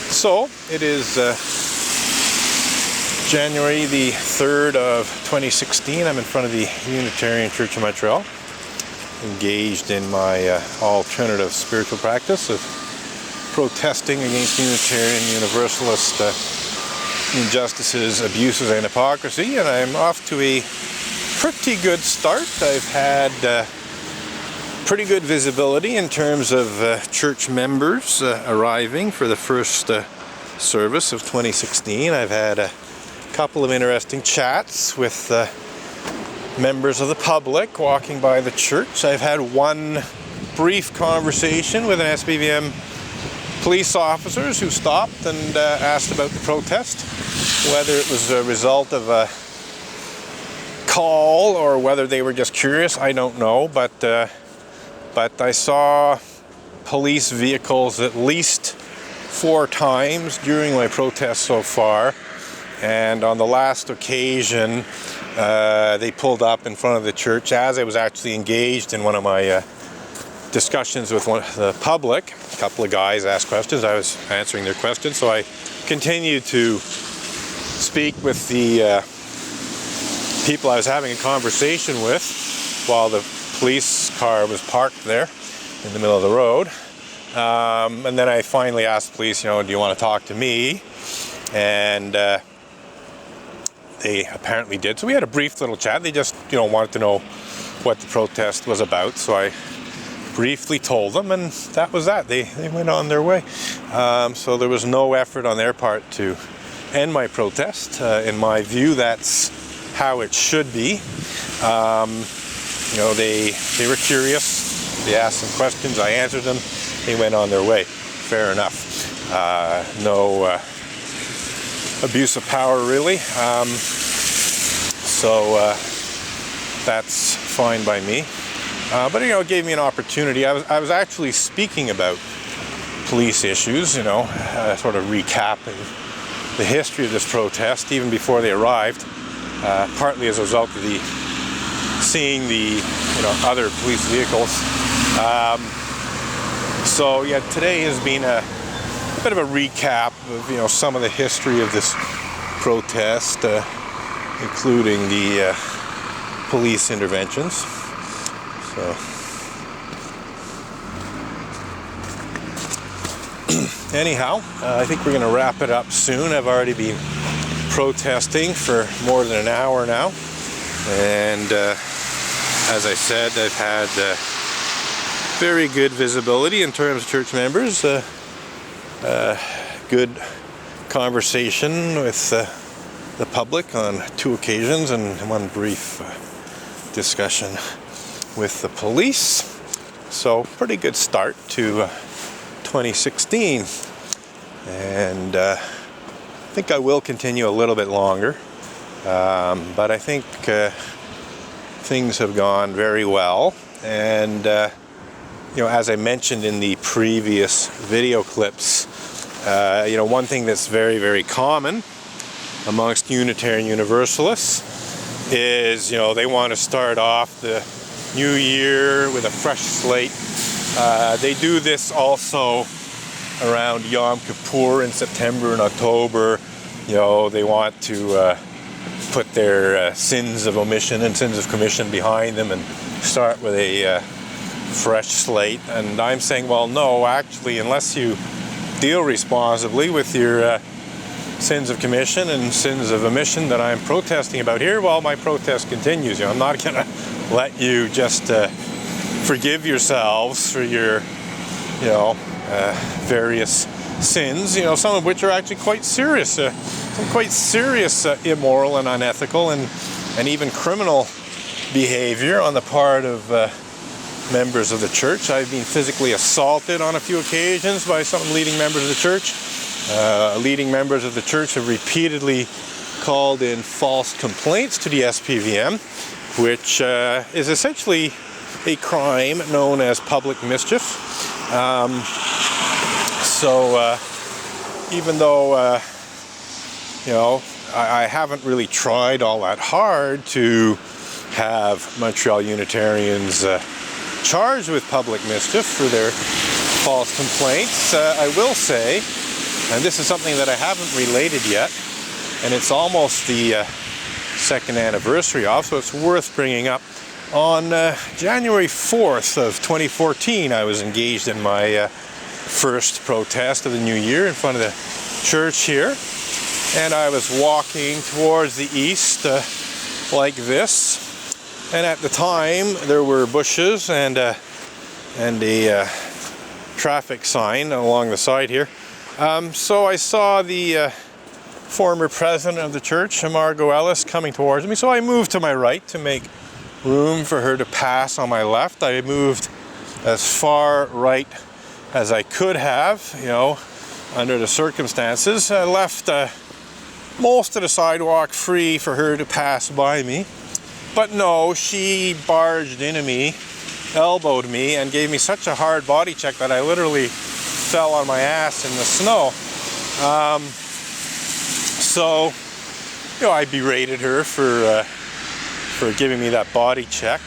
So it is January the 3rd of 2016. I'm in front of the Unitarian Church of Montreal, engaged in my alternative spiritual practice of protesting against Unitarian Universalist injustices, abuses, and hypocrisy. And I'm off to a pretty good start. I've had pretty good visibility in terms of church members arriving for the first service of 2016. I've had a couple of interesting chats with members of the public walking by the church. I've had one brief conversation with an SPVM police officers who stopped and asked about the protest, whether it was a result of a call or whether they were just curious. I don't know, but I saw police vehicles at least 4 times during my protest so far, and on the last occasion they pulled up in front of the church as I was actually engaged in one of my discussions with the public. A couple of guys asked questions. I was answering their questions, so I continued to speak with the people I was having a conversation with while the police car was parked there in the middle of the road. And then I finally asked the police, do you want to talk to me? And they apparently did. So we had a brief little chat. They just, wanted to know what the protest was about. So I briefly told them, and that was that. They went on their way. So there was no effort on their part to end my protest. In my view, that's how it should be. They were curious. They asked some questions. I answered them. They went on their way. Fair enough. No abuse of power, really. So that's fine by me. But it gave me an opportunity. I was actually speaking about police issues. Sort of recapping the history of this protest even before they arrived. Partly as a result of seeing the other police vehicles. So yeah, today has been a bit of a recap of some of the history of this protest, including the police interventions. So anyhow, I think we're going to wrap it up soon. I've already been protesting for more than an hour now, and as I said, I've had very good visibility in terms of church members, good conversation with the public on 2 occasions, and one brief discussion with the police. So pretty good start to 2016, and I think I will continue a little bit longer, but I think things have gone very well. And as I mentioned in the previous video clips, one thing that's very, very common amongst Unitarian Universalists is they want to start off the new year with a fresh slate. They do this also around Yom Kippur in September and October. They want to put their sins of omission and sins of commission behind them and start with a fresh slate. And I'm saying, well, no, actually, unless you deal responsibly with your sins of commission and sins of omission that I'm protesting about here, well, my protest continues. I'm not going to let you just forgive yourselves for your, various sins, some of which are actually quite serious, some quite serious immoral and unethical and even criminal behavior on the part of members of the church. I've been physically assaulted on a few occasions by some leading members of the church. Leading members of the church have repeatedly called in false complaints to the SPVM, which is essentially a crime known as public mischief. So even though I haven't really tried all that hard to have Montreal Unitarians charged with public mischief for their false complaints, I will say And this is something that I haven't related yet, and it's almost the second anniversary of, so it's worth bringing up. On January 4th of 2014, I was engaged in my first protest of the new year in front of the church here, and I was walking towards the east like this, and at the time there were bushes and a traffic sign along the side here. So I saw the former president of the church, Margot Ellis, coming towards me, so I moved to my right to make room for her to pass on my left. I moved as far right as I could have, you know, under the circumstances. I left most of the sidewalk free for her to pass by me. But no, she barged into me, elbowed me, and gave me such a hard body check that I literally fell on my ass in the snow. So, you know, I berated her for giving me that body check.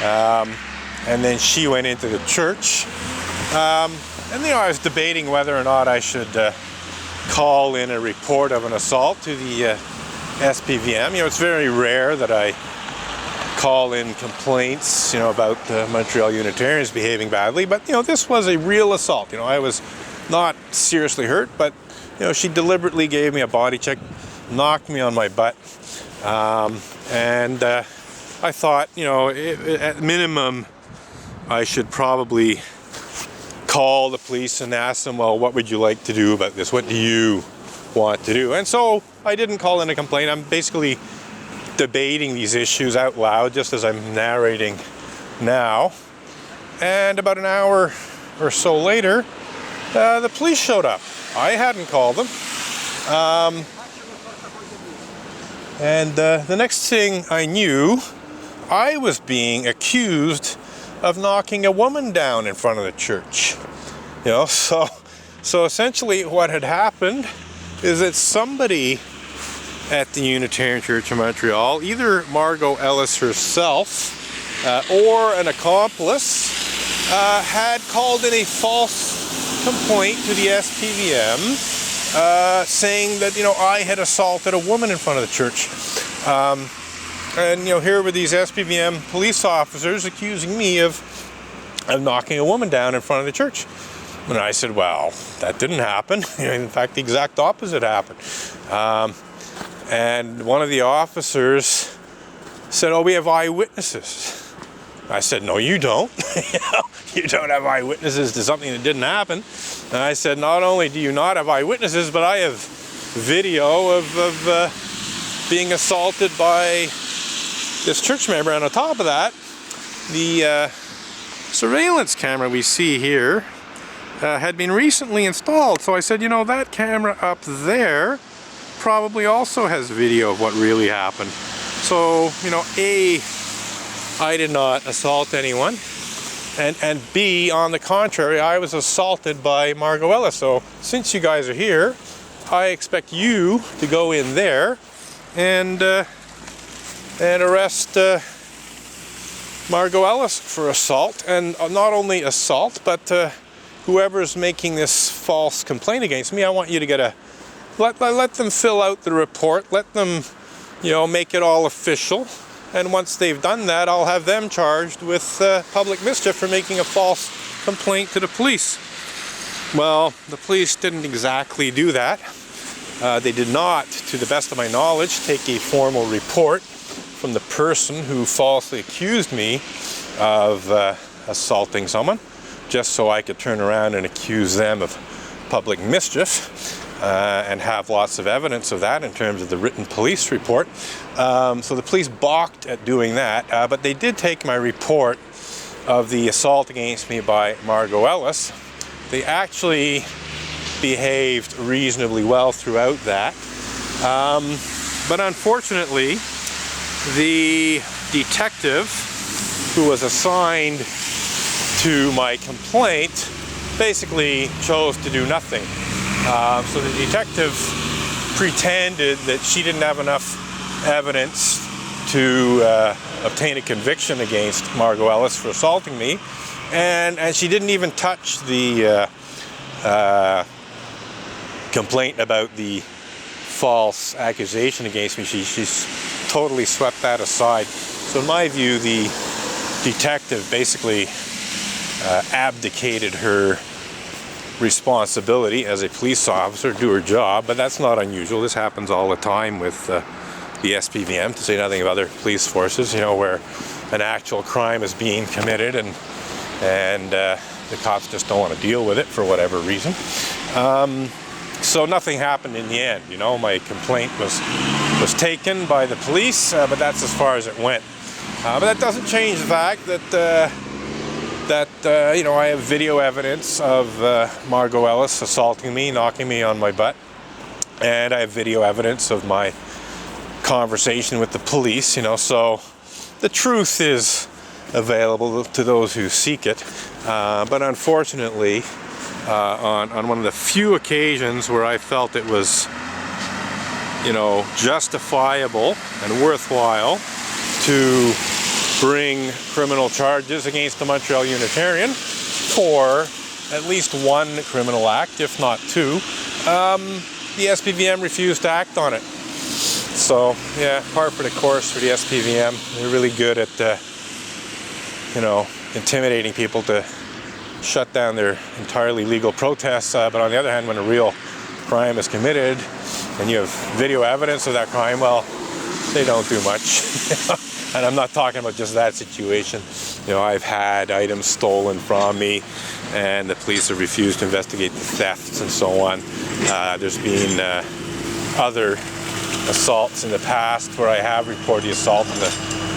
And then she went into the church. And, you know, I was debating whether or not I should call in a report of an assault to the SPVM. You know, it's very rare that I call in complaints, you know, about Montreal Unitarians behaving badly, but, you know, this was a real assault. You know, I was not seriously hurt, but, you know, she deliberately gave me a body check, knocked me on my butt, and I thought, you know, at minimum, I should probably call the police and ask them, well, what would you like to do about this? What do you want to do? And so I didn't call in a complaint. I'm basically debating these issues out loud, just as I'm narrating now. And about an hour or so later, the police showed up. I hadn't called them. And the next thing I knew, I was being accused of knocking a woman down in front of the church. You know, so essentially what had happened is that somebody at the Unitarian Church of Montreal, either Margot Ellis herself or an accomplice, had called in a false complaint to the SPVM saying that, you know, I had assaulted a woman in front of the church. And, you know, here were these SPVM police officers accusing me of knocking a woman down in front of the church. And I said, well, that didn't happen. In fact, the exact opposite happened. And one of the officers said, oh, we have eyewitnesses. I said, no, you don't. You don't have eyewitnesses to something that didn't happen. And I said, not only do you not have eyewitnesses, but I have video of being assaulted by this church member. And on top of that, the surveillance camera we see here had been recently installed. So I said, you know, that camera up there probably also has video of what really happened. So, you know, A, I did not assault anyone, and B, on the contrary, I was assaulted by Margot Ellis. So since you guys are here, I expect you to go in there and arrest Margot Ellis for assault, and not only assault, but whoever's making this false complaint against me, I want you to get let them fill out the report, let them, you know, make it all official, and once they've done that, I'll have them charged with public mischief for making a false complaint to the police. Well, the police didn't exactly do that. They did not, to the best of my knowledge, take a formal report from the person who falsely accused me of assaulting someone, just so I could turn around and accuse them of public mischief and have lots of evidence of that in terms of the written police report. So the police balked at doing that, but they did take my report of the assault against me by Margot Ellis. They actually behaved reasonably well throughout that. But unfortunately, the detective who was assigned to my complaint basically chose to do nothing. So the detective pretended that she didn't have enough evidence to obtain a conviction against Margot Ellis for assaulting me, and she didn't even touch the complaint about the false accusation against me. She's totally swept that aside. So in my view, the detective basically abdicated her responsibility as a police officer to do her job, but that's not unusual. This happens all the time with the SPVM, to say nothing of other police forces, you know, where an actual crime is being committed and the cops just don't want to deal with it for whatever reason. So nothing happened in the end. You know, my complaint was taken by the police, but that's as far as it went. But that doesn't change the fact that you know, I have video evidence of Margot Ellis assaulting me, knocking me on my butt, and I have video evidence of my conversation with the police. You know, so the truth is available to those who seek it. But unfortunately, on one of the few occasions where I felt it was, you know, justifiable and worthwhile to bring criminal charges against the Montreal Unitarian for at least one criminal act, if not two, the SPVM refused to act on it. So yeah, par for the course for the SPVM. They're really good at you know, intimidating people to shut down their entirely legal protests, but on the other hand, when a real crime is committed and you have video evidence of that crime, well, they don't do much. And I'm not talking about just that situation. You know, I've had items stolen from me and the police have refused to investigate the thefts and so on. There's been other assaults in the past where I have reported the assault and the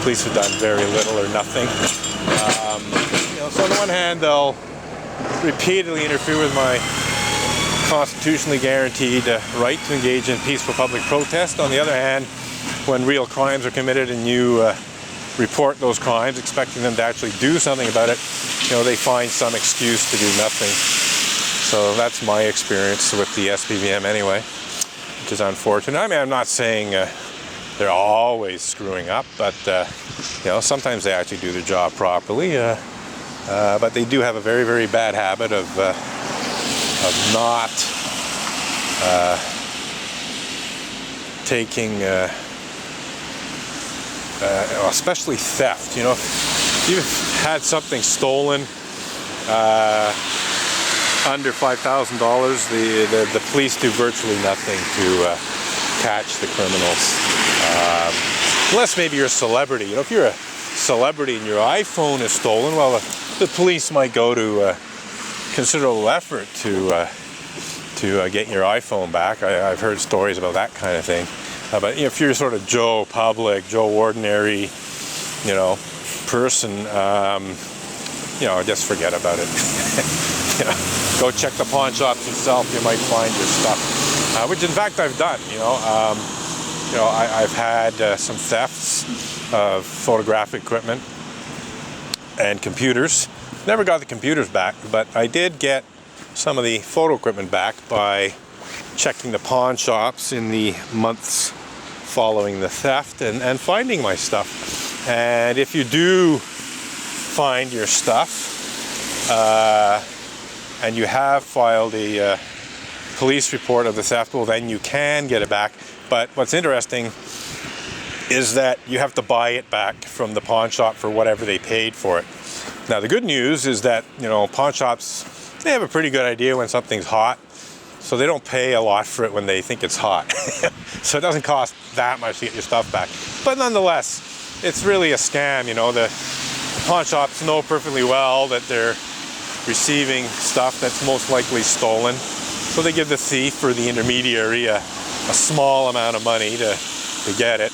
police have done very little or nothing. You know, so on the one hand, they'll repeatedly interfere with my constitutionally guaranteed right to engage in peaceful public protest. On the other hand, when real crimes are committed and you report those crimes, expecting them to actually do something about it, you know, they find some excuse to do nothing. So that's my experience with the SPVM anyway, which is unfortunate. I mean, I'm not saying they're always screwing up, but you know, sometimes they actually do their job properly. But they do have a very, very bad habit of not taking, especially theft. You know, if you've had something stolen under $5,000, the police do virtually nothing to catch the criminals, unless maybe you're a celebrity. You know, if you're a celebrity and your iPhone is stolen, well, the police might go to considerable effort to get your iPhone back. I've heard stories about that kind of thing. But you know, if you're sort of Joe Public, Joe Ordinary, you know, person, you know, just forget about it. You know, go check the pawn shops yourself. You might find your stuff, which in fact I've done. You know, I've had some thefts of photographic equipment and computers. Never got the computers back, but I did get some of the photo equipment back by checking the pawn shops in the months following the theft and finding my stuff. And if you do find your stuff and you have filed a police report of the theft, well, then you can get it back. But what's interesting is that you have to buy it back from the pawn shop for whatever they paid for it. Now, the good news is that, you know, pawn shops, they have a pretty good idea when something's hot, so they don't pay a lot for it when they think it's hot. So it doesn't cost that much to get your stuff back. But nonetheless, it's really a scam. You know, the pawn shops know perfectly well that they're receiving stuff that's most likely stolen. So they give the thief or the intermediary a small amount of money to get it.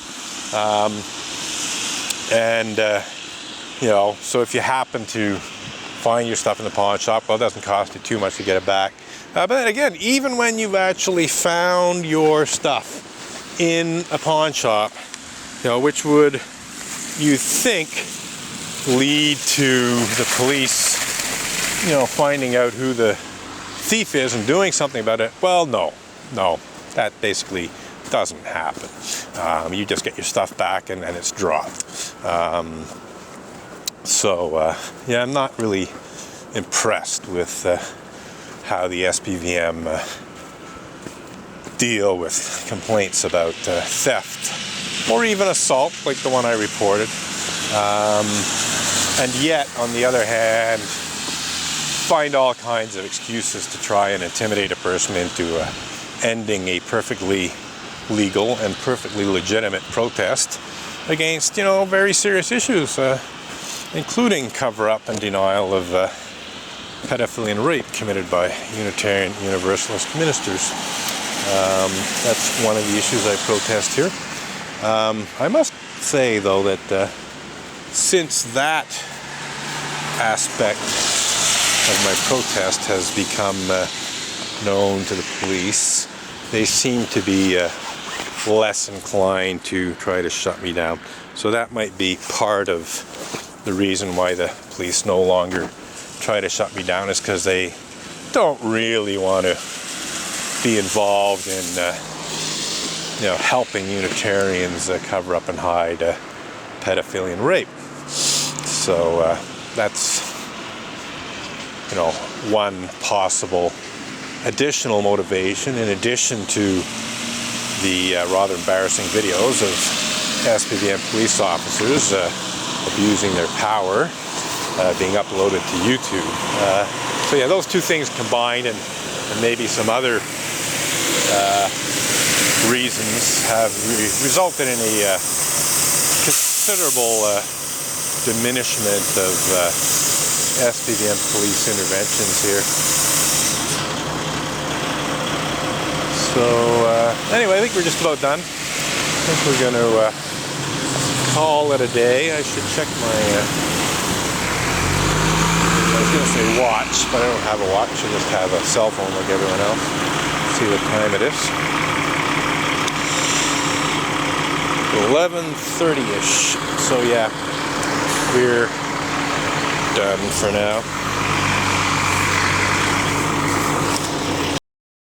You know, so if you happen to find your stuff in the pawn shop, well, it doesn't cost you too much to get it back. But then again, even when you've actually found your stuff in a pawn shop, you know, which would, you think, lead to the police, you know, finding out who the thief is and doing something about it, well, no, that basically doesn't happen. You just get your stuff back and it's dropped. Yeah, I'm not really impressed with how the SPVM deal with complaints about theft or even assault like the one I reported. And yet, on the other hand, find all kinds of excuses to try and intimidate a person into ending a perfectly legal and perfectly legitimate protest against, very serious issues, including cover-up and denial of pedophilia and rape committed by Unitarian Universalist ministers. That's one of the issues I protest here. I must say, though, that since that aspect of my protest has become known to the police, they seem to be less inclined to try to shut me down. So that might be part of the reason why the police no longer try to shut me down, is because they don't really want to be involved in helping Unitarians cover up and hide pedophilia and rape. So that's one possible additional motivation, in addition to the rather embarrassing videos of SPVM police officers abusing their power being uploaded to YouTube. So yeah, those two things combined, and maybe some other reasons, have resulted in a considerable diminishment of SPVM police interventions here. So anyway, I think we're just about done. I think we're going to call it a day. I should check my, I was going to say watch, but I don't have a watch. I just have a cell phone like everyone else. See what time it is. 11:30-ish. So yeah, we're done for now.